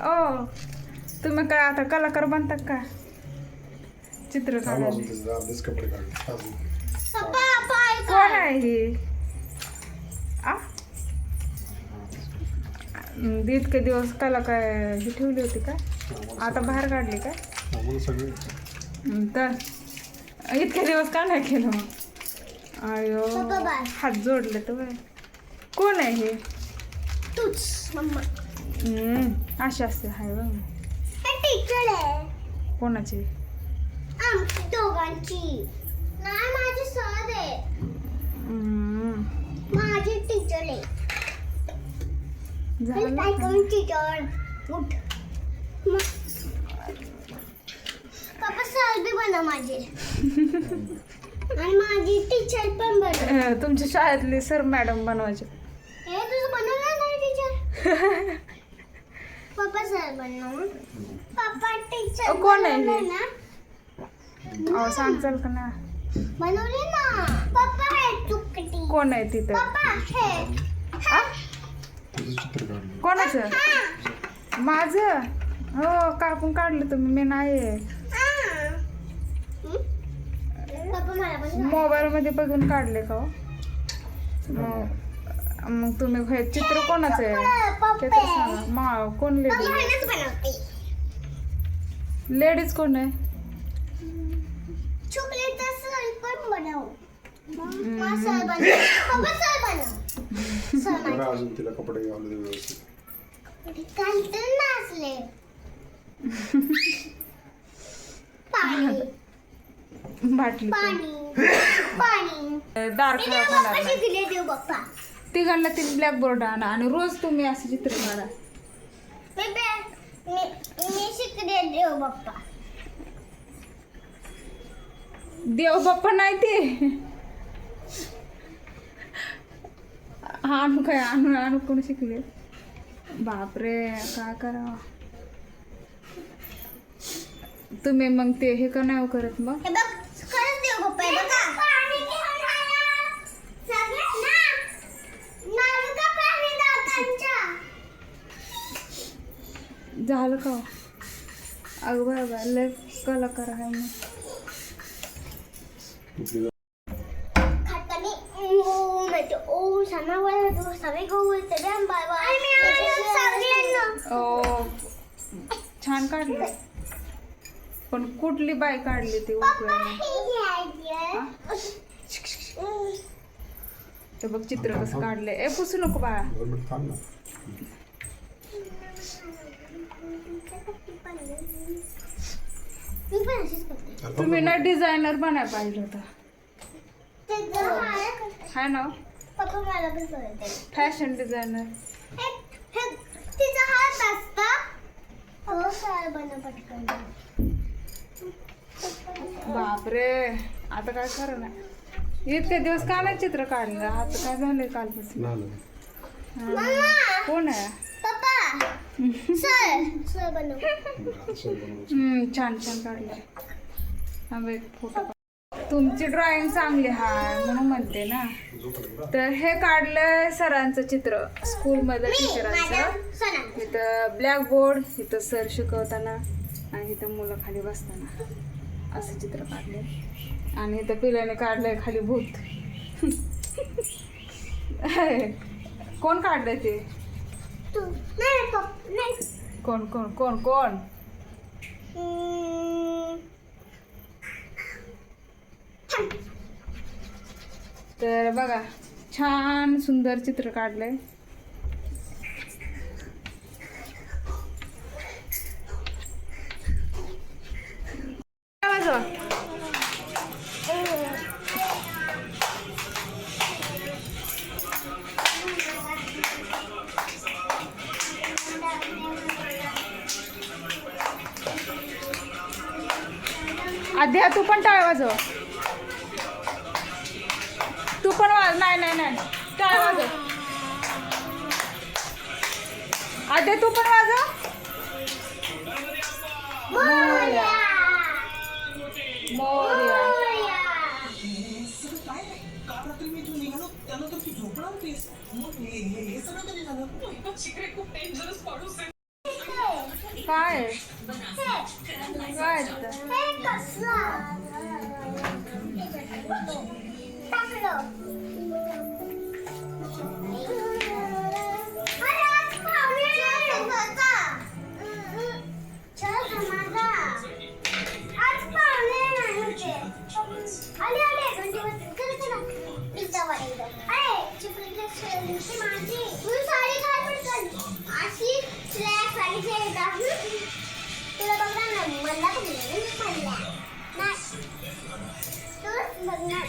ओ तुम्ही काय आता कलाकार बनता का? चित्र काढायला कोण आहे ही? इतके दिवस कला काय ही ठेवली होती का? आता बाहेर काढली का? तर इतके दिवस का नाही केलं मग? अयो हात जोडले तर कोण आहे हे? तूच मम्मा. अशी असते हाय बघ. टीचर आहे. कोणाची? आमची दोघांची. नाही माझी सर आहे. माझी टीचर आहे. काय करून टीचर उठ. पप्पा सर बी बना माझे. आणि माझी टीचर पण बना. तुमच्या शाळेतली सर मॅडम बनवायचे. हे तुझं बनवलं नाही टीचर. पप्पा सर बनव. पप्पा टीचर कोण आहे हे? ना सांग चल का ना. बनवले ना पप्पा. हे चुकटी कोण आहे तिथं? पप्पा. हे कोणाचं? माझं. हो कापून काढलं तुम्ही. मी नाही. पप्पा मला पण मोबाईल मध्ये बघून काढले का? मग तुम्ही हे चित्र कोणाचं आहे ते तर सांगा. कोण लेडीज? बनवते. लेडीज कोण आहे? चुकले तर सर पण बनव. सर बनव. पप्पा सर बनव. सर अजून तिला कपडे घालू दे व्यवस्थित. काल तर नाचले. पाणी बाटली पाणी पाणी. डार्क होणार नाही. दिले देव बाप्पा. तिघांना तीन ब्लॅकबोर्ड आणा आणि रोज तुम्ही असं चित्र काढा. मी शिकले देव बाप्पा. देव बाप्पा नाही ते. आणू काय आणू कोण शिकले? बापरे काय करावं तुम्ही मग ते हे का नाही करत मग? हे बघ खरंच देव बाप्पा आहे बघा. पाणी घेऊन आला. सगळ्यात नारळ का पाणी दातांच्या. झालं का? अगं बाबा लय कलाकार आहे मग. खातानी ओम येतो. ओम सणावर येतो. सगळे गहू येते बॅम बाबा. ओ छान काढले. पण कुठली बाई काढली ती उपयोगाला? ते बघ चित्र कसं काढलंय. ए पुसू नको बाळा. तुम्ही ना डिझायनर बनायला पाहिजे होता. हाय ना पप्पा मला पण कळते. Fashion designer. तिचा हात असता. हो सर बना पटकन. बापरे आता काय खरं नाही. इतके दिवस का नाही चित्र काढलं? आता काय झालंय कालपासून? कोण आहे? पप्पा सर सर बनव. छान छान काढलंय. हा एक फोटो. तुमची ड्रॉइंग चांगली आहे म्हणून म्हणते ना. तर हे काढलंय सरांचं चित्र स्कूलमध्ये टीचरांचं. इथं ब्लॅकबोर्ड, इथं सर शिकवताना आणि इथं मुलं खाली बसताना असं चित्र काढले. आणि इथं पिल्याने काढलंय खाली भूत. कोण काढलंय ते? कोण कोण कोण कोण? तर बघा छान सुंदर चित्र काढलंय. आद्या तू पण टाळ वाजव. तू पण वाज. नाही नाही नाही टाळ वाजव. आद्या तू पण वाजव. मोरया मोरया. काय काय हे कसलं टाकलं अरे आज पाहुणे होता चल समाजा आज पाहुणे नाही होते आले आले चला चला पिझ्झा वाढेल अरे चिपळीची माझी तू साडी घाल पटकन अशी स्लॅक्स आणि ते तुला बघा ना मला पडला नाही तूच बघणार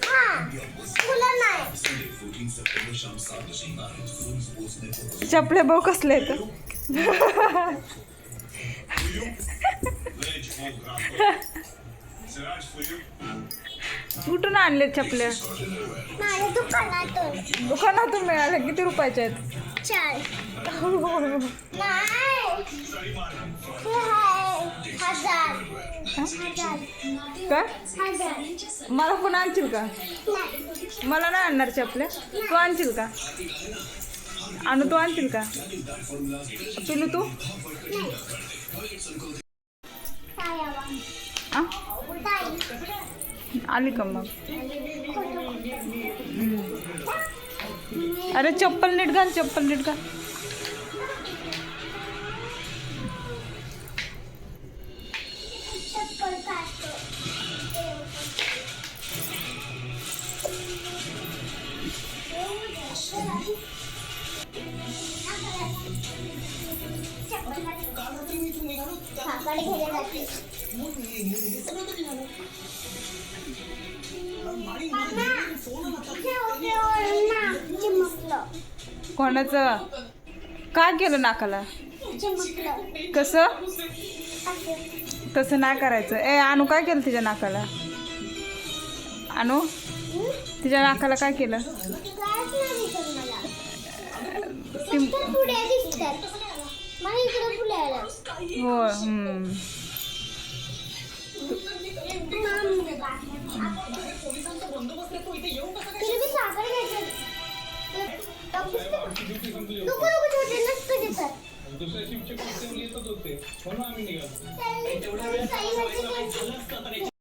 हा तुला नाही चपले भाऊ कसले आहेत कुठून आणले चपल्या माझ्या दुकानातून दुकानातून मिळाले किती रुपयाचे आहेत चल नाही हे आहे 1000 काय 1000 मला पण आणशील का नाही मला नाही आणणार चपल्या तू आणशील का आणू तू आणशील का पिलू तू आ? आली का मग अरे चप्पल नीट घाल चप्पल नीट घाल चप्पल काढतो काकडे घ्यायला जाते चिमकलं कोणाचं काय केलं नाकाला चिमकलं कसं असं तसं नाही करायचं ए आणू काय केलं तिच्या नाकाला आणू तिच्या नाकाला काय केलं कायच नाही दिसत मला ती फक्त पुढे दिसतात मला इकडे पुढे आला हो तिला मी साखर घ्यायचं नको नको छोटे नसतं घेतात दुसऱ्या शिफ्टचे पैसे येतच होते म्हणून आम्ही निघालो त्यांनी काही